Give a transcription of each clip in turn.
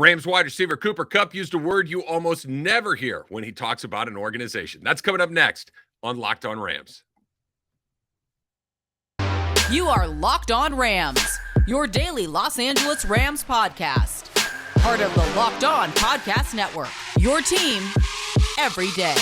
Rams wide receiver Cooper Kupp used a word you almost never hear when he talks about an organization. That's coming up next on Locked On Rams. You are Locked On Rams, your daily Los Angeles Rams podcast. Part of the Locked On Podcast Network, your team every day.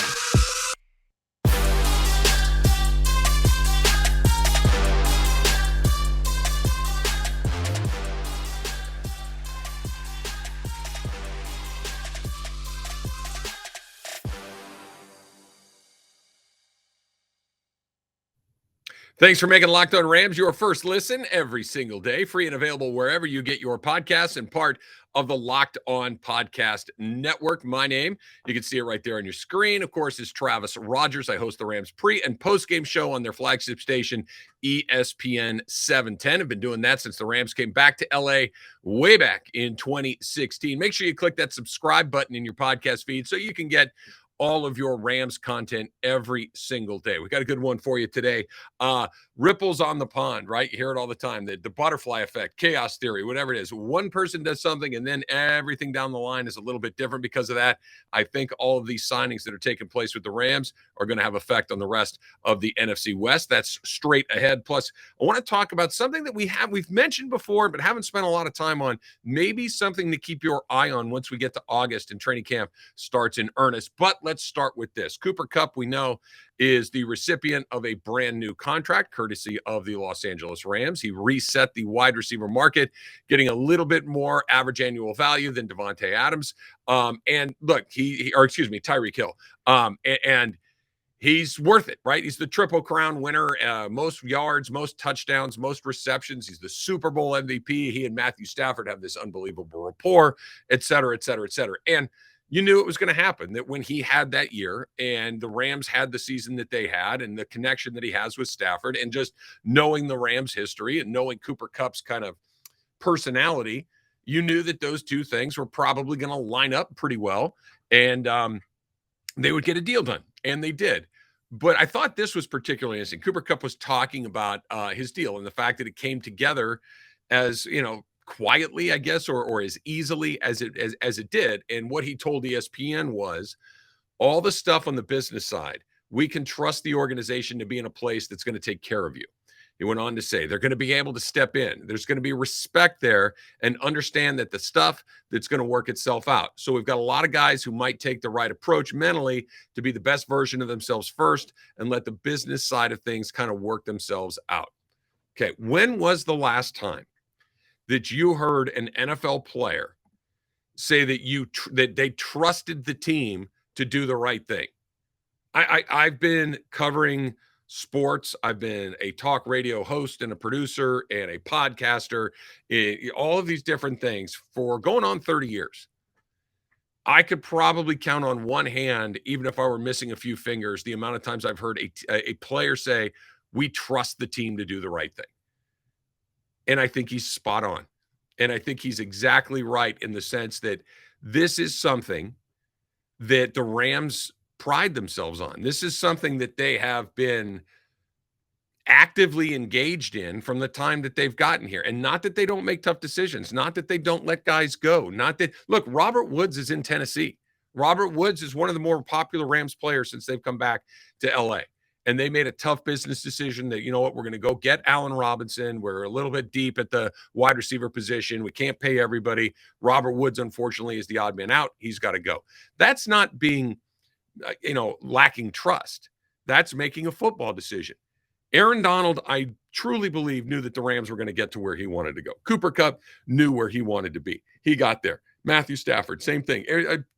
Thanks for making Locked On Rams your first listen every single day, free and available wherever you get your podcasts and part of the Locked On Podcast Network. My name, you can see it right there on your screen, of course, is Travis Rogers. I host the Rams pre- and post-game show on their flagship station, ESPN 710. I've been doing that since the Rams came back to LA way back in 2016. Make sure you click that subscribe button in your podcast feed so you can get all of your Rams content every single day. We got a good one for you today. Ripples on the pond, right? You hear it all the time. The butterfly effect, chaos theory, whatever it is. One person does something and then everything down the line is a little bit different because of that. I think all of these signings that are taking place with the Rams are going to have effect on the rest of the NFC West. That's straight ahead. Plus, I want to talk about something that we've mentioned before, but haven't spent a lot of time on. Maybe something to keep your eye on once we get to August and training camp starts in earnest. But let's start with this. Cooper Kupp, we know, is the recipient of a brand new contract courtesy of the Los Angeles Rams. He reset the wide receiver market, getting a little bit more average annual value than Devontae Adams. And look, Tyreek Hill. And he's worth it, right? He's the Triple Crown winner, most yards, most touchdowns, most receptions. He's the Super Bowl MVP. He and Matthew Stafford have this unbelievable rapport, et cetera, et cetera, et cetera. And you knew it was going to happen, that when he had that year and the Rams had the season that they had and the connection that he has with Stafford and just knowing the Rams history and knowing Cooper Kupp's kind of personality, you knew that those two things were probably going to line up pretty well and they would get a deal done. And they did. But I thought this was particularly interesting. Cooper Kupp was talking about his deal and the fact that it came together as, quietly, I guess, or as easily as it did. And what he told ESPN was all the stuff on the business side, we can trust the organization to be in a place that's going to take care of you. He went on to say they're going to be able to step in. There's going to be respect there and understand that the stuff that's going to work itself out. So we've got a lot of guys who might take the right approach mentally to be the best version of themselves first and let the business side of things kind of work themselves out. Okay, when was the last time that you heard an NFL player say that they trusted the team to do the right thing? I've been covering sports. I've been a talk radio host and a producer and a podcaster, all of these different things for going on 30 years. I could probably count on one hand, even if I were missing a few fingers, the amount of times I've heard a player say, we trust the team to do the right thing. And I think he's spot on. And I think he's exactly right in the sense that this is something that the Rams pride themselves on. This is something that they have been actively engaged in from the time that they've gotten here. And not that they don't make tough decisions, not that they don't let guys go, not that, look, Robert Woods is in Tennessee. Robert Woods is one of the more popular Rams players since they've come back to LA. And they made a tough business decision that, you know what, we're going to go get Allen Robinson. We're a little bit deep at the wide receiver position. We can't pay everybody. Robert Woods, unfortunately, is the odd man out. He's got to go. That's not being, lacking trust. That's making a football decision. Aaron Donald, I truly believe, knew that the Rams were going to get to where he wanted to go. Cooper Kupp knew where he wanted to be. He got there. Matthew Stafford, same thing.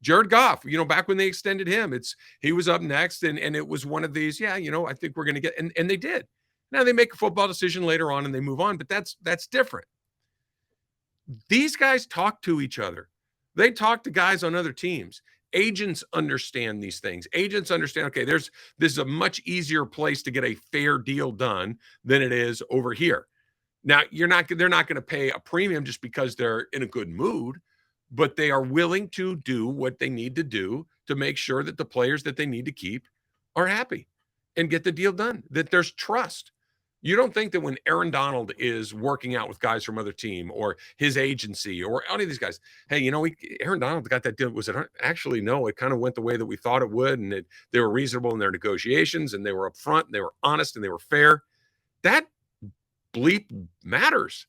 Jared Goff, back when they extended him, he was up next, and it was one of these, I think we're going to get, and they did. Now they make a football decision later on and they move on, but that's different. These guys talk to each other. They talk to guys on other teams. Agents understand these things. Agents understand, okay, this is a much easier place to get a fair deal done than it is over here. Now, they're not going to pay a premium just because they're in a good mood, but they are willing to do what they need to do to make sure that the players that they need to keep are happy and get the deal done, that there's trust. You don't think that when Aaron Donald is working out with guys from other team or his agency or any of these guys, hey, Aaron Donald got that deal. Was it actually no? It kind of went the way that we thought it would, and they were reasonable in their negotiations, and they were upfront, and they were honest, and they were fair. That bleep matters.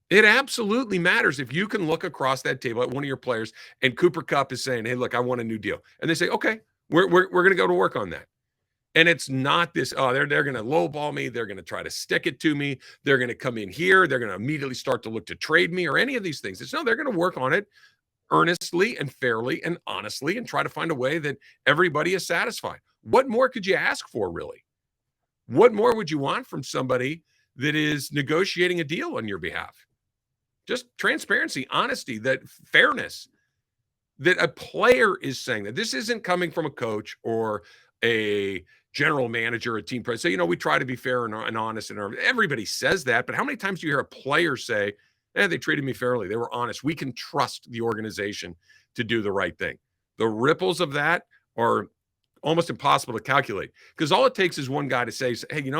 It absolutely matters if you can look across that table at one of your players and Cooper Kupp is saying, "Hey, look, I want a new deal," and they say, "Okay, we're going to go to work on that." And it's not this, oh, they're going to lowball me. They're going to try to stick it to me. They're going to come in here. They're going to immediately start to look to trade me or any of these things. It's no, they're going to work on it earnestly and fairly and honestly and try to find a way that everybody is satisfied. What more could you ask for, really? What more would you want from somebody that is negotiating a deal on your behalf? Just transparency, honesty, that fairness, that a player is saying that this isn't coming from a coach or a general manager, a team president. So, we try to be fair and honest, and everybody says that. But how many times do you hear a player say, they treated me fairly. They were honest. We can trust the organization to do the right thing. The ripples of that are almost impossible to calculate because all it takes is one guy to say, hey,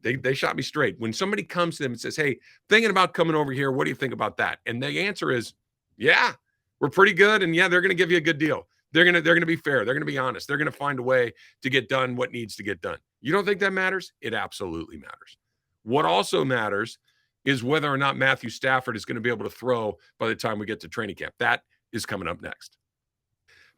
they shot me straight. When somebody comes to them and says, hey, thinking about coming over here, what do you think about that? And the answer is, yeah, we're pretty good. And yeah, they're going to give you a good deal. They're going to be fair. They're going to be honest. They're going to find a way to get done what needs to get done. You don't think that matters? It absolutely matters. What also matters is whether or not Matthew Stafford is going to be able to throw by the time we get to training camp. That is coming up next.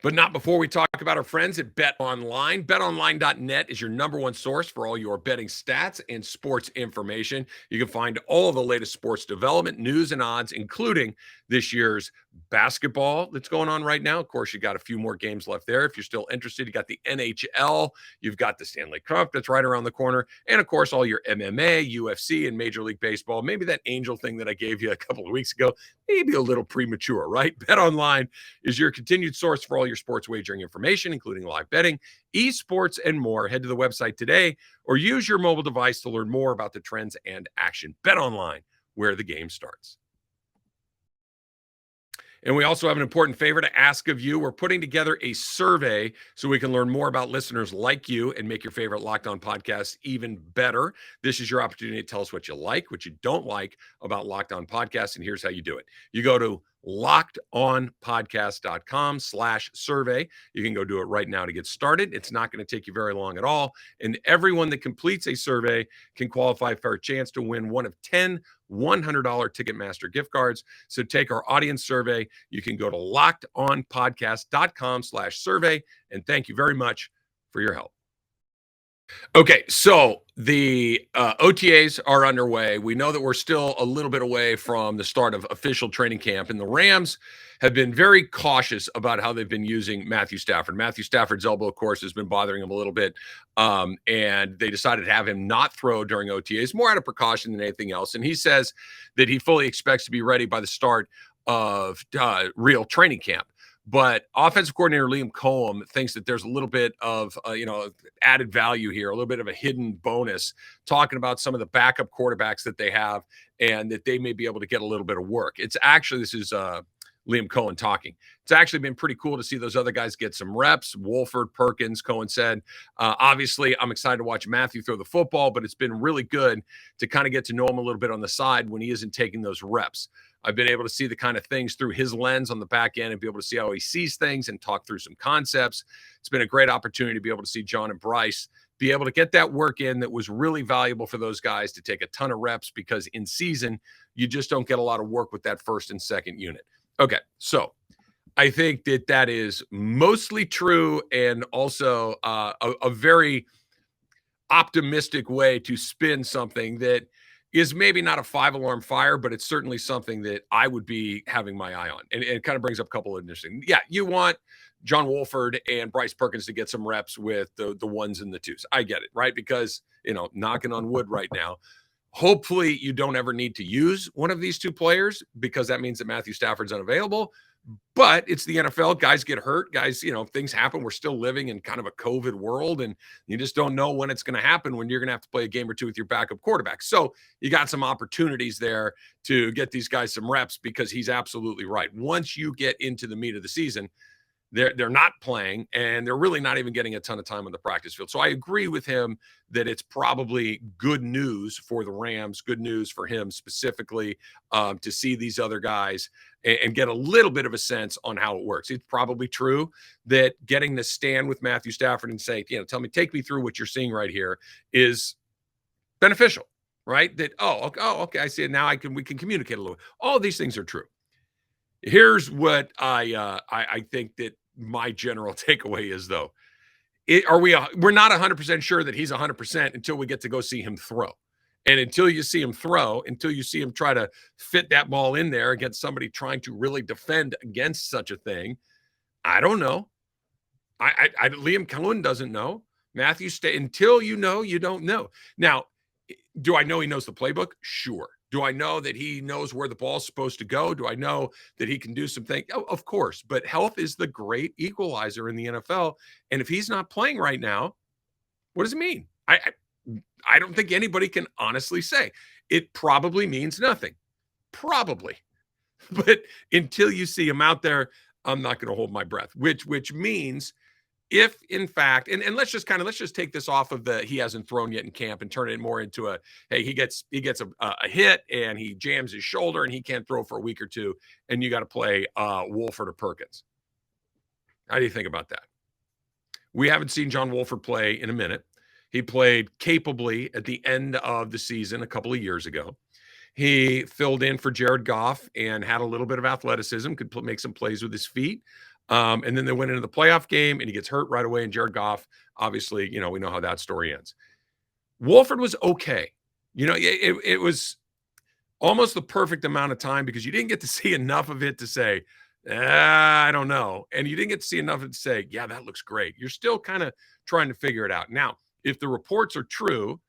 But not before we talk about our friends at BetOnline. BetOnline.net is your number one source for all your betting stats and sports information. You can find all the latest sports development, news, and odds, including this year's basketball that's going on right now. Of course, you got a few more games left there. If you're still interested, you got the NHL, you've got the Stanley Cup that's right around the corner, and of course, all your MMA, UFC, and Major League Baseball. Maybe that Angel thing that I gave you a couple of weeks ago, maybe a little premature, right? BetOnline is your continued source for all your sports wagering information, including live betting, esports, and more. Head to the website today or use your mobile device to learn more about the trends and action. BetOnline, where the game starts. And we also have an important favor to ask of you. We're putting together a survey so we can learn more about listeners like you and make your favorite Locked On podcasts even better. This is your opportunity to tell us what you like, what you don't like about Locked On podcasts, and here's how you do it. You go to lockedonpodcast.com/survey. You can go do it right now to get started. It's not going to take you very long at all. And everyone that completes a survey can qualify for a chance to win one of 10 $100 Ticketmaster gift cards. So take our audience survey. You can go to lockedonpodcast.com/survey. And thank you very much for your help. Okay, so the OTAs are underway. We know that we're still a little bit away from the start of official training camp, and the Rams have been very cautious about how they've been using Matthew Stafford. Matthew Stafford's elbow, of course, has been bothering him a little bit, and they decided to have him not throw during OTAs, more out of precaution than anything else. And he says that he fully expects to be ready by the start of real training camp. But offensive coordinator Liam Coen thinks that there's a little bit of, added value here, a little bit of a hidden bonus, talking about some of the backup quarterbacks that they have and that they may be able to get a little bit of work. It's actually, this is Liam Coen talking. It's actually been pretty cool to see those other guys get some reps. Wolford, Perkins, Coen said, obviously, I'm excited to watch Matthew throw the football, but it's been really good to kind of get to know him a little bit on the side when he isn't taking those reps. I've been able to see the kind of things through his lens on the back end and be able to see how he sees things and talk through some concepts. It's been a great opportunity to be able to see John and Bryce be able to get that work in that was really valuable for those guys to take a ton of reps, because in season, you just don't get a lot of work with that first and second unit. Okay, so I think that is mostly true, and also a very optimistic way to spin something that is maybe not a 5-alarm fire, but it's certainly something that I would be having my eye on. And it kind of brings up a couple of interesting. Yeah, you want John Wolford and Bryce Perkins to get some reps with the ones and the twos. I get it, right? Because, knocking on wood right now, hopefully you don't ever need to use one of these two players, because that means that Matthew Stafford's unavailable. But it's the NFL. Guys get hurt. Guys, things happen. We're still living in kind of a COVID world, and you just don't know when it's going to happen, when you're going to have to play a game or two with your backup quarterback. So you got some opportunities there to get these guys some reps, because he's absolutely right. Once you get into the meat of the season, They're not playing, and they're really not even getting a ton of time on the practice field. So I agree with him that it's probably good news for the Rams, good news for him specifically, to see these other guys and get a little bit of a sense on how it works. It's probably true that getting to stand with Matthew Stafford and say, take me through what you're seeing right here is beneficial, right? That, okay, I see it now. We can communicate a little. All these things are true. Here's what I think that my general takeaway is, though. We're not 100% sure that he's 100% until we get to go see him throw. And until you see him throw, until you see him try to fit that ball in there against somebody trying to really defend against such a thing, I don't know. Liam Coen doesn't know. Until you know, you don't know. Now, do I know he knows the playbook? Sure. Do I know that he knows where the ball's supposed to go? Do I know that he can do some things? Oh, of course. But health is the great equalizer in the NFL. And if he's not playing right now, what does it mean? I don't think anybody can honestly say. It probably means nothing. Probably. But until you see him out there, I'm not going to hold my breath, which means if in fact, and let's just take this off of he hasn't thrown yet in camp and turn it more into hey, he gets a hit and he jams his shoulder and he can't throw for a week or two, and you got to play Wolford or Perkins. How do you think about that? We haven't seen John Wolford play in a minute. He played capably at the end of the season a couple of years ago. He filled in for Jared Goff and had a little bit of athleticism, could make some plays with his feet. And then they went into the playoff game and he gets hurt right away. And Jared Goff, obviously, we know how that story ends. Wolford was okay. It was almost the perfect amount of time because you didn't get to see enough of it to say, I don't know. And you didn't get to see enough of it to say, yeah, that looks great. You're still kind of trying to figure it out. Now, if the reports are true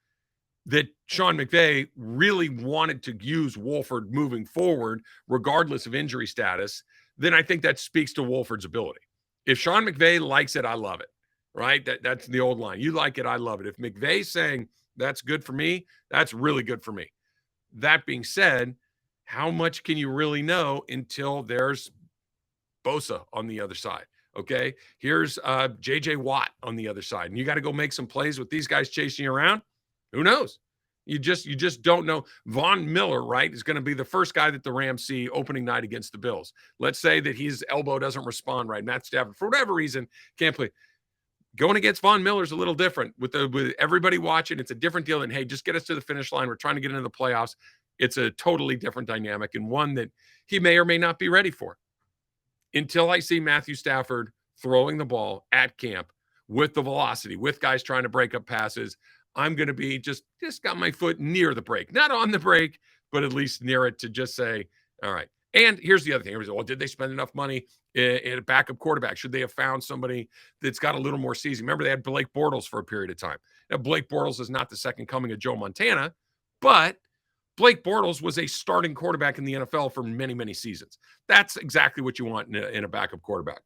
that Sean McVay really wanted to use Wolford moving forward, regardless of injury status, then I think that speaks to Wolford's ability. If Sean McVay likes it, I love it, right? That's the old line. You like it, I love it. If McVay's saying that's good for me, that's really good for me. That being said, how much can you really know until there's Bosa on the other side? Okay, here's J.J. Watt on the other side, and you got to go make some plays with these guys chasing you around. Who knows? You just don't know. Von Miller, right, is going to be the first guy that the Rams see opening night against the Bills. Let's say that his elbow doesn't respond right. Matt Stafford, for whatever reason, can't play. Going against Von Miller is a little different with everybody watching. It's a different deal than, hey, just get us to the finish line. We're trying to get into the playoffs. It's a totally different dynamic and one that he may or may not be ready for. Until I see Matthew Stafford throwing the ball at camp with the velocity, with guys trying to break up passes, I'm going to be just got my foot near the brake, not on the brake, but at least near it to just say, all right. And here's the other thing. Well, did they spend enough money in a backup quarterback? Should they have found somebody that's got a little more season? Remember, they had Blake Bortles for a period of time. Now, Blake Bortles is not the second coming of Joe Montana, but Blake Bortles was a starting quarterback in the NFL for many, many seasons. That's exactly what you want in a backup quarterback.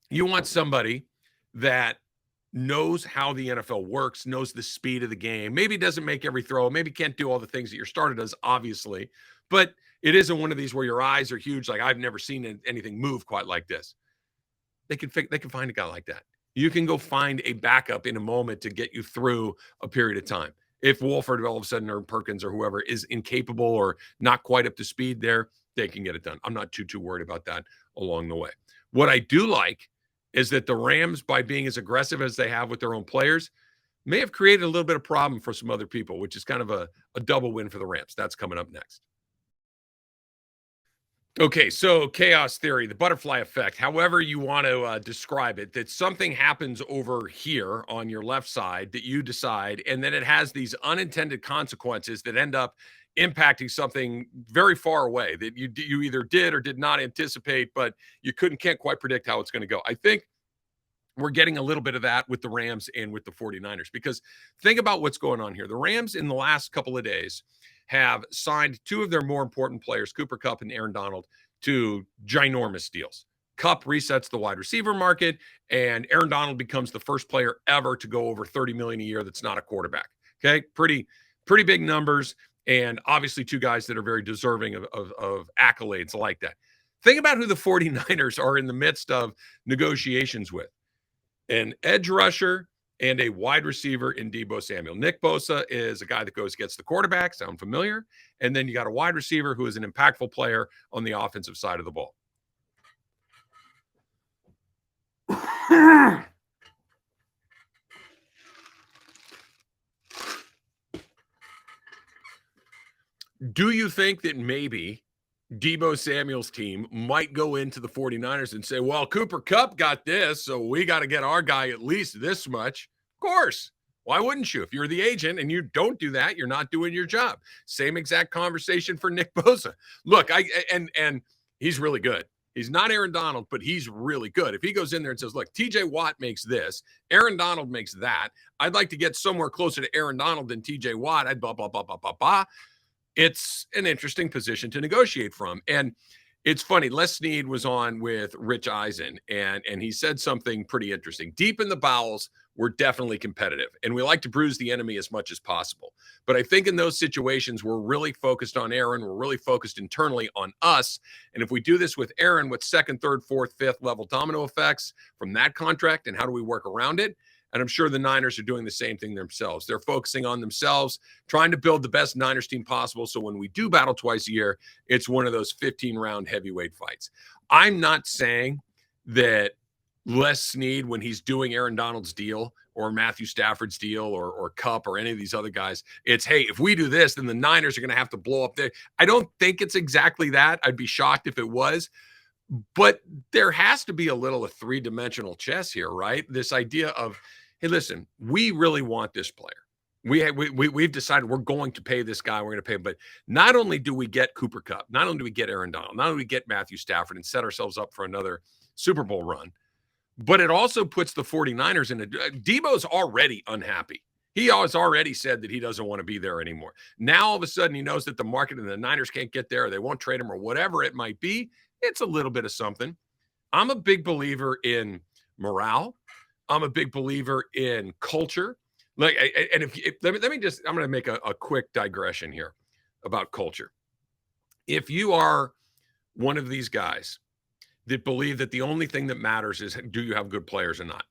You want somebody that knows how the NFL works, knows the speed of the game. Maybe doesn't make every throw, maybe can't do all the things that your starter does, obviously, but it isn't one of these where your eyes are huge, like I've never seen anything move quite like this. They can find a guy like that. You can go find a backup in a moment to get you through a period of time. If Wolford all of a sudden or Perkins or whoever is incapable or not quite up to speed there, they can get it done. I'm not too worried about that along the way. What I do like is that the Rams, by being as aggressive as they have with their own players, may have created a little bit of problem for some other people, which is kind of a double win for the Rams. That's coming up next. Okay, so chaos theory, the butterfly effect, however you want to describe it, that something happens over here on your left side that you decide, and then it has these unintended consequences that end up impacting something very far away that you either did or did not anticipate, but you can't quite predict how it's going to go. I think we're getting a little bit of that with the Rams and with the 49ers, because think about what's going on here. The Rams in the last couple of days have signed two of their more important players, Cooper Kupp and Aaron Donald, to ginormous deals. Kupp resets the wide receiver market, and Aaron Donald becomes the first player ever to go over $30 million a year that's not a quarterback. Okay, pretty big numbers, and obviously two guys that are very deserving of accolades like that. Think about who the 49ers are in the midst of negotiations with. An edge rusher and a wide receiver in Deebo Samuel. Nick Bosa is a guy that gets the quarterback. Sound familiar? And then you got a wide receiver who is an impactful player on the offensive side of the ball. Do you think that maybe Deebo Samuel's team might go into the 49ers and say, well, Cooper Kupp got this, so we got to get our guy at least this much? Of course. Why wouldn't you? If you're the agent and you don't do that, you're not doing your job. Same exact conversation for Nick Bosa. Look, and he's really good. He's not Aaron Donald, but he's really good. If he goes in there and says, look, TJ Watt makes this, Aaron Donald makes that, I'd like to get somewhere closer to Aaron Donald than TJ Watt, I'd blah, blah, blah, blah, blah, blah. It's an interesting position to negotiate from. And it's funny, Les Snead was on with Rich Eisen, and he said something pretty interesting. Deep in the bowels, we're definitely competitive, and we like to bruise the enemy as much as possible. But I think in those situations, we're really focused on Aaron. We're really focused internally on us. And if we do this with Aaron with second, third, fourth, fifth level domino effects from that contract, and how do we work around it? And I'm sure the Niners are doing the same thing themselves. They're focusing on themselves, trying to build the best Niners team possible. So when we do battle twice a year, it's one of those 15-round heavyweight fights. I'm not saying that Les Snead, when he's doing Aaron Donald's deal or Matthew Stafford's deal or Kupp or any of these other guys, it's, hey, if we do this, then the Niners are going to have to blow up there. I don't think it's exactly that. I'd be shocked if it was. But there has to be a little of three-dimensional chess here, right? This idea of, hey, listen, we really want this player. We've decided we're going to pay this guy. We're going to pay him. But not only do we get Cooper Kupp, not only do we get Aaron Donald, not only do we get Matthew Stafford and set ourselves up for another Super Bowl run, but it also puts the 49ers in a – Deebo's already unhappy. He has already said that he doesn't want to be there anymore. Now, all of a sudden, he knows that the market and the Niners can't get there, or they won't trade him, or whatever it might be. It's a little bit of something. I'm a big believer in morale. I'm a big believer in culture. Like, and let me just, I'm going to make a quick digression here about culture. If you are one of these guys that believe that the only thing that matters is, do you have good players or not?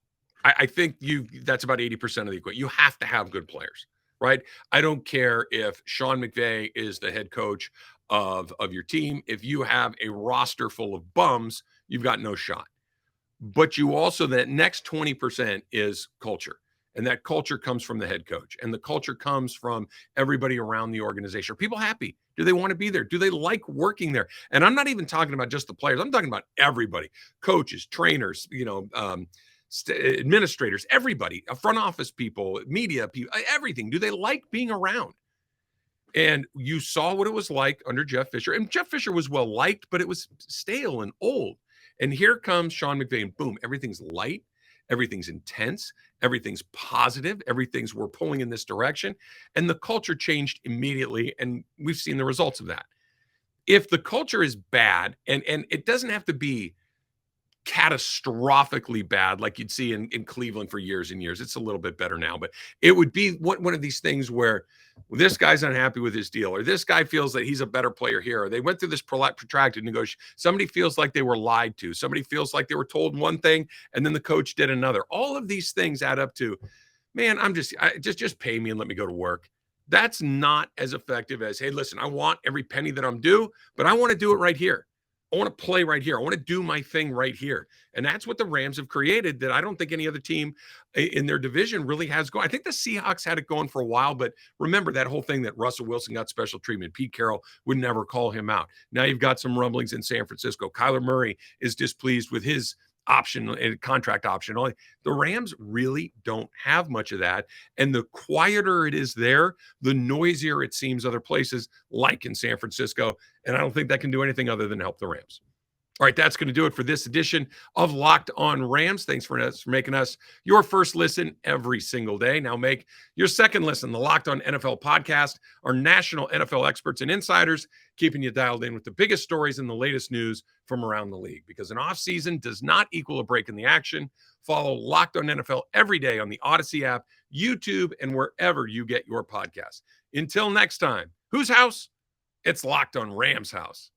I think that's about 80% of the equation. You have to have good players, right? I don't care if Sean McVay is the head coach of your team. If you have a roster full of bums, you've got no shot. But you also, that next 20% is culture. And that culture comes from the head coach. And the culture comes from everybody around the organization. Are people happy? Do they want to be there? Do they like working there? And I'm not even talking about just the players. I'm talking about everybody. Coaches, trainers, administrators, everybody, front office people, media people, everything. Do they like being around? And you saw what it was like under Jeff Fisher. And Jeff Fisher was well liked, but it was stale and old. And here comes Sean McVay, and boom, everything's light, everything's intense, everything's positive, we're pulling in this direction. And the culture changed immediately, and we've seen the results of that. If the culture is bad, and it doesn't have to be catastrophically bad like you'd see in Cleveland for years and years. It's a little bit better now, but it would be one of these things where this guy's unhappy with his deal, or this guy feels that he's a better player here, or they went through this protracted negotiation. Somebody feels like they were lied to. Somebody feels like they were told one thing and then the coach did another. All of these things add up to, man, just pay me and let me go to work. That's not as effective as, hey, listen, I want every penny that I'm due, but I want to do it right here. I want to play right here. I want to do my thing right here. And that's what the Rams have created that I don't think any other team in their division really has going. I think the Seahawks had it going for a while, but remember that whole thing that Russell Wilson got special treatment. Pete Carroll would never call him out. Now you've got some rumblings in San Francisco. Kyler Murray is displeased with his option and contract option. The Rams really don't have much of that. And the quieter it is there, the noisier it seems other places like in San Francisco. And I don't think that can do anything other than help the Rams. All right, that's going to do it for this edition of Locked On Rams. Thanks for making us your first listen every single day. Now make your second listen, the Locked On NFL podcast, our national NFL experts and insiders, keeping you dialed in with the biggest stories and the latest news from around the league. Because an offseason does not equal a break in the action. Follow Locked On NFL every day on the Odyssey app, YouTube, and wherever you get your podcasts. Until next time, whose house? It's Locked On Rams house.